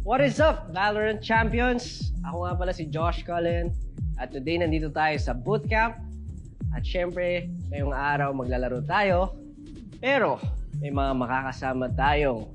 What is up, Valorant Champions? Ako nga pala si Josh Cullen at today nandito tayo sa bootcamp at syempre ngayong araw maglalaro tayo pero may mga makakasama tayong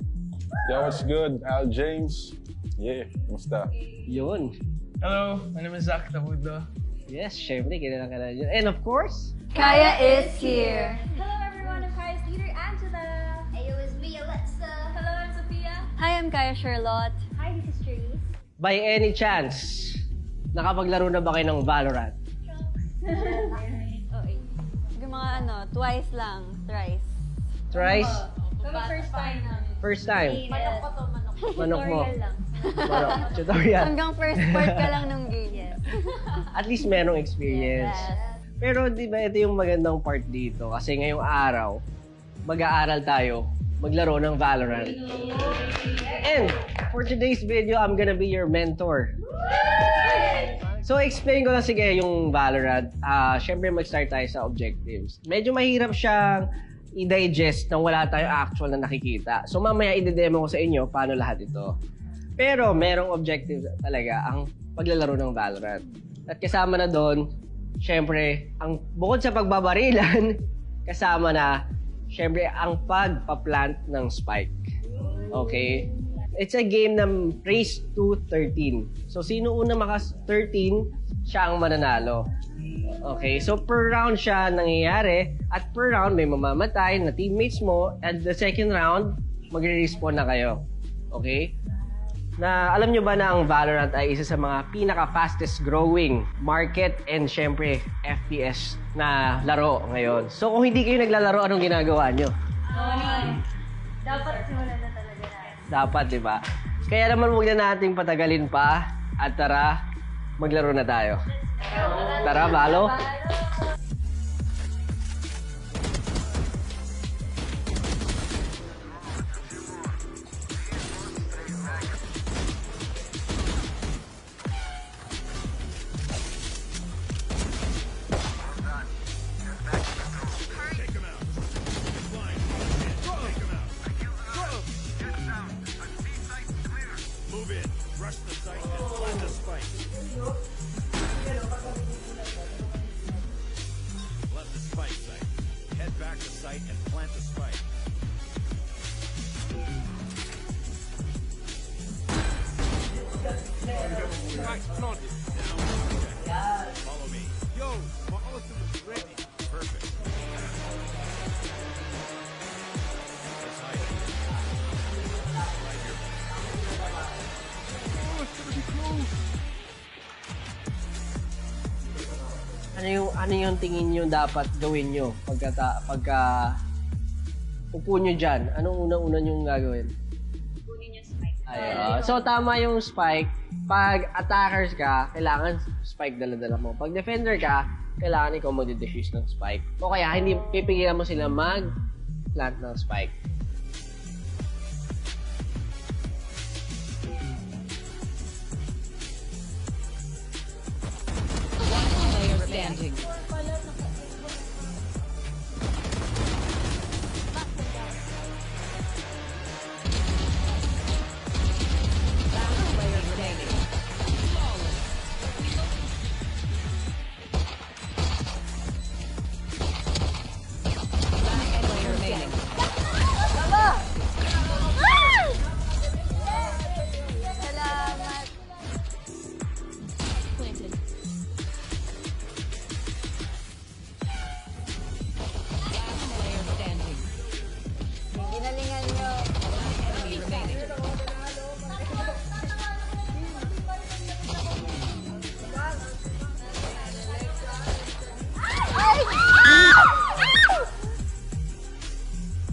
Yo, what's good? Al James. Yeah, kumusta? yun. Hello, my name is Zach Tabudo. Yes, syempre kilala ka na yun. And of course, Kaya is here. Hello everyone, I'm Kaya's leader, Angela. Ayo, it's me, Alexa. Hello, I'm Sophia. Hi, I'm Kaya Charlotte. Hi, this is Therese. by any chance, nakapaglaro na ba kayo ng Valorant? Yung mga twice lang, thrice. Thrice? First time namin. First time? Manok pa to, manok. Manok mo? Tutorial lang. Manok. Tutorial. Hanggang first part ka lang ng game. Yes. At least merong experience. Pero di ba ito yung magandang part dito? Kasi ngayong araw, mag-aaral tayo, maglaro ng Valorant. And for today's video, I'm gonna be your mentor. So explain ko lang sige yung Valorant. Siyempre mag-start tayo sa objectives. Medyo mahirap siyang i-digest nang wala tayong actual na nakikita. So mamaya i-demo ko sa inyo paano lahat ito. Pero merong objective talaga ang paglalaro ng Valorant. At kasama na doon, syempre, ang bukod sa pagbabarilan, kasama na, syempre, ang pagpa-plant ng spike. Okay? It's a game na race to 13. So, sino una maka-13, siya ang mananalo. Okay? So, per round siya nangyayari. At per round, may mamamatay na teammates mo. And the second round, magre-respawn na kayo. Okay? Na alam nyo ba na ang Valorant ay isa sa mga pinaka-fastest growing market and syempre FPS na laro ngayon. So kung hindi kayo naglalaro, anong ginagawa nyo? Dapat simulan na talaga natin. Dapat, di ba? Kaya naman huwag na nating patagalin pa at tara, maglaro na tayo. Tara, Valo. Ano yung tingin nyo dapat gawin nyo pagka upo nyo dyan? Anong unang-una nyo gagawin? Kunin yung spike. So, tama yung spike. Pag attackers ka, kailangan spike dala-dala mo. Pag defender ka, kailangan ikaw mag-defuse ng spike. O kaya, hindi pipigilan mo sila mag-plant ng spike. Standing.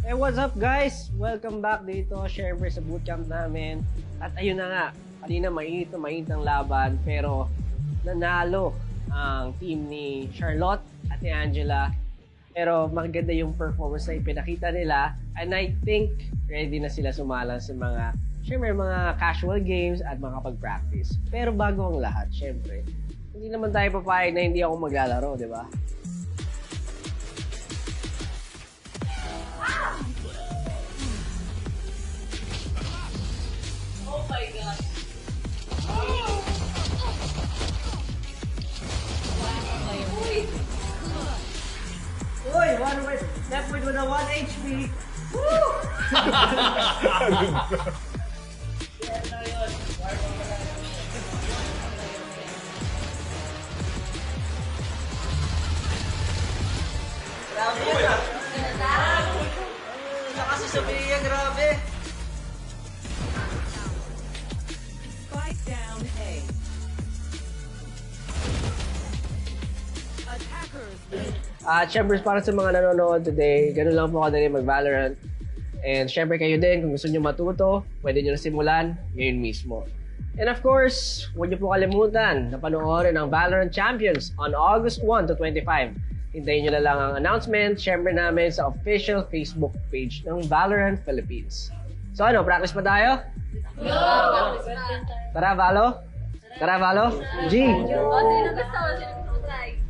Hey, what's up guys? Welcome back dito, syempre sa bootcamp namin. At ayun na nga, kanina mainit ang laban pero nanalo ang team ni Charlotte at ni Angela. Pero maganda yung performance na ipinakita nila and I think ready na sila sumalang sa mga, syempre mga casual games at makapag-practice. Pero bago ang lahat, syempre, hindi naman tayo papayag na hindi ako maglalaro, di ba? Oh my God. Left with a 1 HP. Grabe yun ah. Lakas si Sophia, grabe. Spike down A. Attackers win. At syempre para sa mga nanonood today, ganun lang po kadali mag-Valorant. And syempre kayo din, kung gusto nyo matuto, pwede nyo na simulan ngayon mismo. And of course, huwag nyo po kalimutan na panoorin ang Valorant Champions on August 1 to 25. Hintayin nyo na lang ang announcement, syempre namin sa official Facebook page ng Valorant Philippines. So ano, practice pa tayo? Tara, Valo? Tara, Valo? G! O, sino gusto? Sino gusto mag-try?